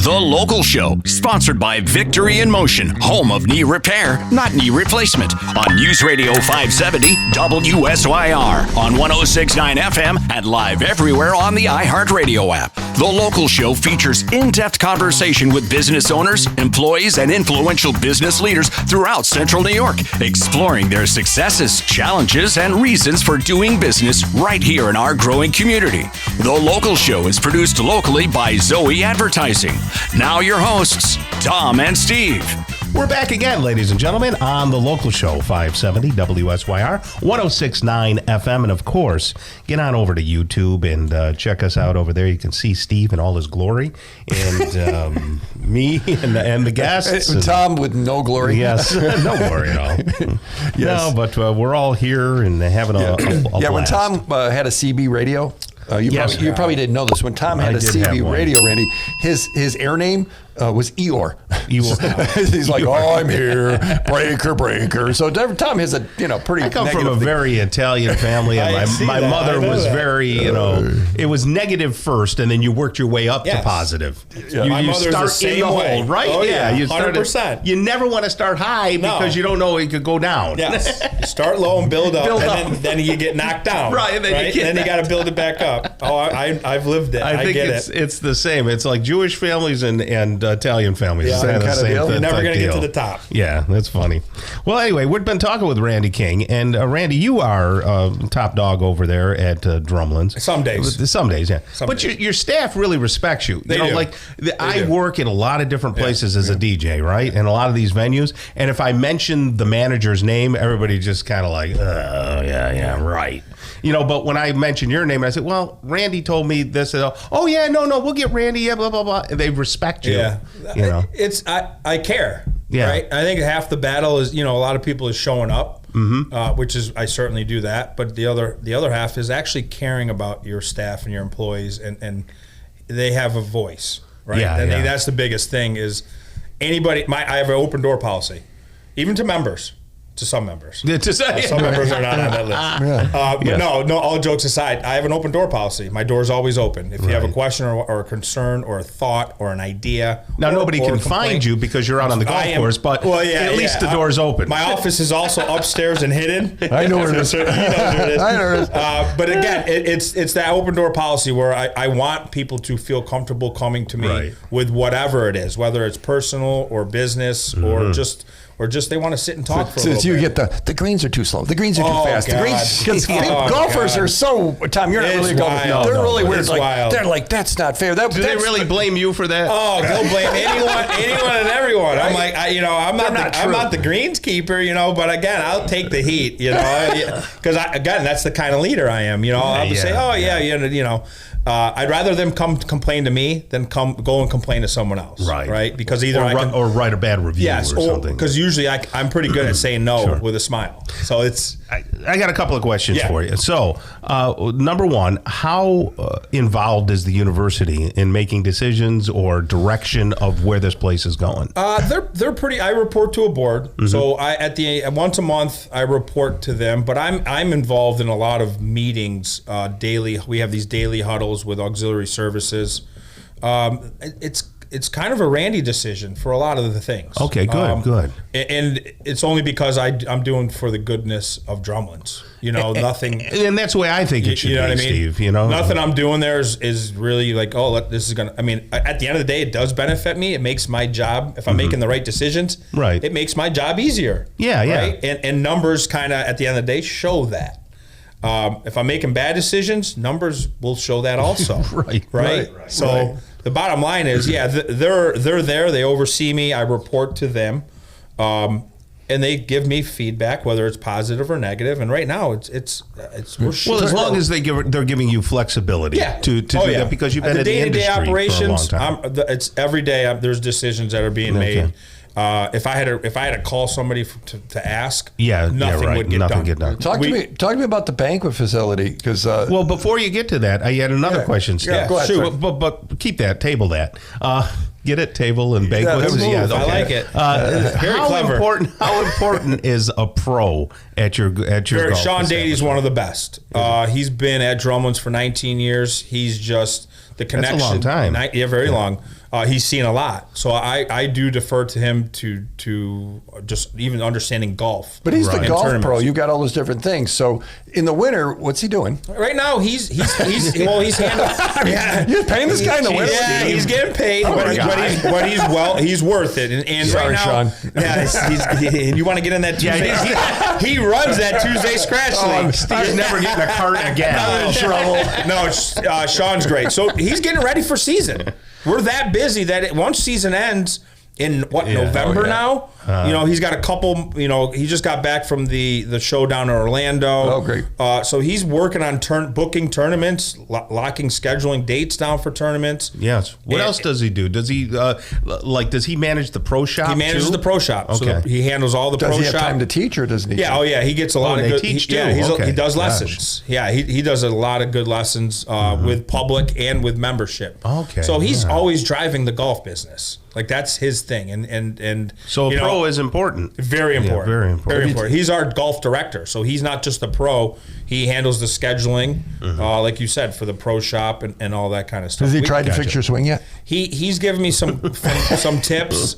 The Local Show, sponsored by Victory in Motion, home of knee repair, not knee replacement, on News Radio 570 WSYR, on 106.9 FM, and live everywhere on the iHeartRadio app. The Local Show features in-depth conversation with business owners, employees, and influential business leaders throughout Central New York, exploring their successes, challenges, and reasons for doing business right here in our growing community. The Local Show is produced locally by Zoe Advertising. Now your hosts, Tom and Steve. We're back again, ladies and gentlemen, on The Local Show, 570 WSYR, 106.9 FM. And, of course, get on over to YouTube and check us out over there. You can see Steve in all his glory and me and the guests. Tom with no glory. Yes, no glory at all. Yes. No, but we're all here and having a blast. When Tom had a CB radio, you probably didn't know this. When Tom had a CB radio, Randy, his air name was Eeyore. He's like, oh, I'm here, breaker. So Tom has a pretty. I come from a very Italian family, and my mother was very it was negative first, and then you worked your way up to positive. Yeah. My mother's start the same in the way. hole, right? Oh, yeah, you 100%. You never want to start high because you don't know it could go down. Yes, you start low and build up, then you get knocked down. Right, and then you got to build it back up. Oh, I've lived it. I think it's the same. It's like Jewish families and Italian families. Yeah, same kind of deal. You're never going to get to the top. Yeah, that's funny. Well, anyway, we've been talking with Randy King, and Randy, you are top dog over there at Drumlins. Some days, yeah. But your staff really respects you. They do. I work in a lot of different places as a DJ, right? And a lot of these venues, and if I mention the manager's name, everybody just kind of like, oh, yeah, right. But when I mention your name, I said, well, Randy told me this. Oh, yeah, no, we'll get Randy, yeah, blah, blah, blah. And they respect you. Yeah. I care. Yeah. Right? I think half the battle is, a lot of people is showing up, which is, I certainly do that. But the other half is actually caring about your staff and your employees, and they have a voice, right? Yeah, I think that's the biggest thing is anybody, I have an open door policy, even to members. To some members. Some members are not on that list. But no, all jokes aside, I have an open door policy. My door's always open. If you have a question or a concern or a thought or an idea. Now, nobody can find you because you're out on the golf course, but at least the door's open. My office is also upstairs and hidden. I know where it is. He knows where it is. I know where it is. But again, it's that open door policy where I want people to feel comfortable coming to me with whatever it is, whether it's personal or business or just they want to sit and talk for a little bit. You get the greens are too slow. The greens are too fast. God. The greens, because golfers are so, Tom, you're not really a golfer. They're really weird. They're like, that's not fair. Do they really blame you for that? Oh, they'll blame anyone and everyone. I'm like, I'm not the greenskeeper, but again, I'll take the heat, because again, that's the kind of leader I am. I'll just say, I'd rather them come complain to me than go and complain to someone else. Right. Because either or write a bad review or something. Because usually I'm pretty good at saying no with a smile. So I got a couple of questions for you. So, number one, how involved is the university in making decisions or direction of where this place is going? They're pretty. I report to a board, so once a month I report to them. But I'm involved in a lot of meetings daily. We have these daily huddles with auxiliary services. It's kind of a Randy decision for a lot of the things. Okay, good. And it's only because I'm doing for the goodness of Drumlins. Nothing. And that's the way I think it should be, Steve. Nothing I'm doing there is really like, this is gonna. I mean, at the end of the day, it does benefit me. It makes my job, if I'm making the right decisions, it makes my job easier. Yeah. And numbers kind of at the end of the day show that. If I'm making bad decisions, numbers will show that also. Right. So the bottom line is, they're there. They oversee me. I report to them, and they give me feedback, whether it's positive or negative. And right now, it's well, as long as they're giving you flexibility to do that, because you've been in the industry operations, for a long time. It's every day. There's decisions that are being made. If I had to call somebody to ask, nothing would get done. Talk to me about the banquet facility, because well, before you get to that, I had another question. Yeah, go ahead. But keep that, table that. Get it, table and banquets. I like it. Very clever. How important is a pro at your golf Sean Dady's one of the best. He's been at Drumlins for 19 years. He's just the connection. That's a long time. Very long. He's seen a lot, so I do defer to him to just even understanding golf. But he's the golf pro. You've got all those different things. So in the winter, what's he doing? Right now, he's handling. You're paying this guy in the winter. Yeah, he's getting paid, but he's worth it. And sorry, right now, Sean. Yeah, you want to get in that Tuesday? Yeah, he runs that Tuesday scratch league. Steve's never getting a cart again. No, Sean's great. So he's getting ready for season. We're that busy that once season ends in November now, he's got a couple, he just got back from the show down in Orlando. Oh, great. So he's working on booking tournaments, locking scheduling dates down for tournaments. Yes. What else does he do? Does he does he manage the pro shop? He manages the pro shop. Okay. So he handles all the pro shop. Does he have time to teach or doesn't he? Yeah. Oh yeah. He gets a lot of good. Teach too. He does lessons. Yeah. He does a lot of good lessons with public and with membership. Okay. So he's always driving the golf business. Like that's his thing, and so a pro is important. Very important. Yeah, very important. Very important. He's our golf director, so he's not just a pro. He handles the scheduling, like you said, for the pro shop and all that kind of stuff. Has he tried to fix your swing yet? He's given me some tips.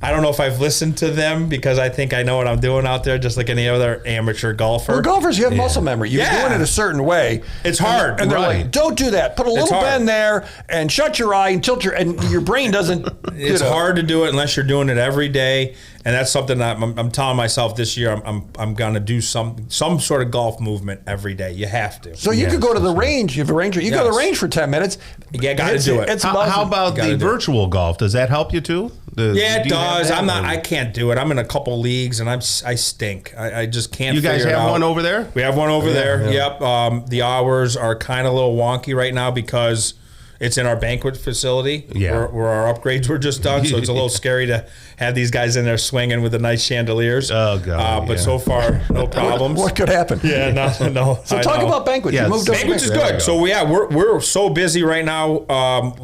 I don't know if I've listened to them because I think I know what I'm doing out there, just like any other amateur golfer. Well, golfers, you have muscle memory. You're doing it a certain way. It's hard. And they're like, don't do that. Put a little bend there and shut your eye and tilt and your brain doesn't. It's hard to do it unless you're doing it every day. And that's something that I'm telling myself this year. I'm gonna do some sort of golf movement every day. You have to. So you could go to the range. You have a ranger. You go to the range for 10 minutes. Yeah, got to do it. How about the virtual golf? Does that help you too? It does. I can't do it. I'm in a couple leagues and I stink. I just can't. You guys have one over there? We have one over there. Yeah. Yep. The hours are kind of a little wonky right now because it's in our banquet facility where our upgrades were just done. So it's a little scary to have these guys in there swinging with the nice chandeliers. Oh, God. But so far, no problems. What could happen? Yeah, no. So talk about banquets. Yeah, banquets is good. So we're so busy right now.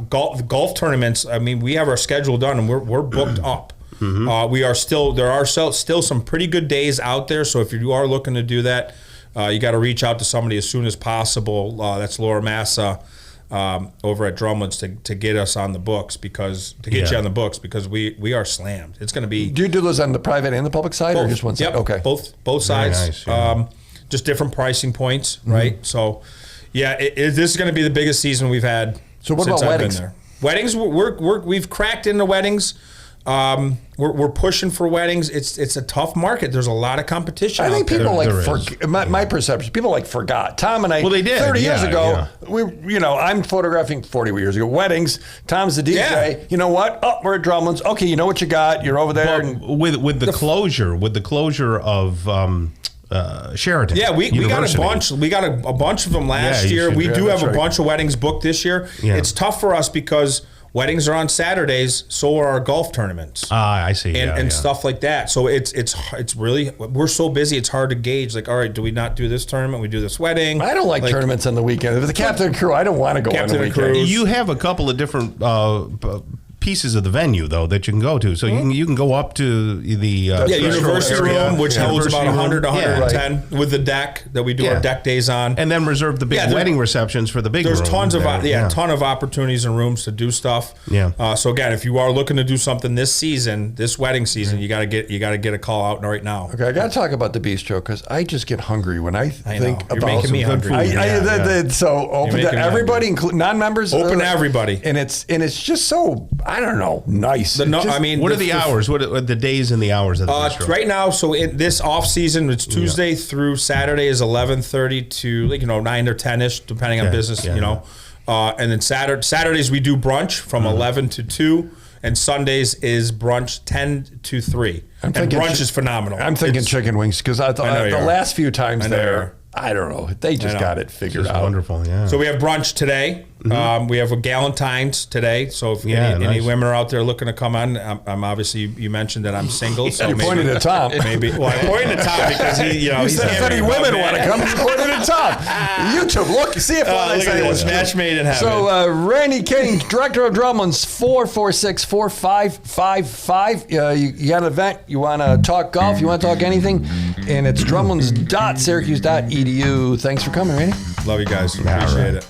Golf tournaments. I mean, we have our schedule done and we're booked up. We are still. There are still some pretty good days out there. So if you are looking to do that, you got to reach out to somebody as soon as possible. That's Laura Massa. Over at Drumlins to get us on the books because you on the books because we are slammed. It's going to be. Do you do those on the private and the public side both. Or just one side? Yep, okay, both sides. Nice, just different pricing points, right? So, this is going to be the biggest season we've had. So what since about I've weddings? Been there. Weddings, we've cracked into weddings. We're pushing for weddings. It's a tough market. There's a lot of competition. I think people my perception. perception. People forgot. Tom and I. Well, they did 30 years ago. Yeah. I'm photographing 40 years ago weddings. Tom's the DJ. Yeah. You know what? Oh, we're at Drumlins. Okay, you know what you got. You're over there. With the closure of Sheraton. Yeah, we got a bunch. We got a bunch of them last year. We do have a bunch of weddings booked this year. Yeah. It's tough for us because weddings are on Saturdays, so are our golf tournaments. I see. And stuff like that. So it's really, we're so busy, it's hard to gauge. Like, all right, do we not do this tournament? We do this wedding. I don't like tournaments on the weekend. If it's the captain and crew, I don't want to go on the weekend. You have a couple of different pieces of the venue though that you can go to, so you can go up to the University Room, which holds about 100 to 110 with the deck that we do our deck days on, and then reserve the big wedding receptions for the big. There's tons of ton of opportunities and rooms to do stuff. So again, if you are looking to do something this wedding season, you got to get a call out right now. Okay, I got to talk about the bistro because I just get hungry when I think about. You're making me hungry. So open to everybody, including non-members. Open to everybody, and it's just so. I don't know. Nice. What are the hours? What are the days and the hours of the bistro? Right now, so in this off season, it's Tuesday through Saturday is 11:30 to 9 or 10ish, depending on business. And then Saturdays we do brunch from 11 to 2, and Sundays is brunch 10 to 3. And brunch is phenomenal. I'm thinking chicken wings because I thought the last few times there. I don't know. They just got it figured out. Wonderful, yeah. So we have brunch today. We have a Galentine's today. So if any women are out there looking to come on, I'm obviously, you mentioned that I'm single. So you pointed at Tom. Maybe. Well, I pointed at Tom because you said if any women want to come, you pointed at Tom. YouTube, look, see if I say it was match made in heaven. So Randy King, director of Drumlins, 446-4555. You got an event, you want to talk golf, you want to talk anything, and it's drumlins.syracuse.edu. Thanks for coming, Randy. Love you guys. Appreciate it.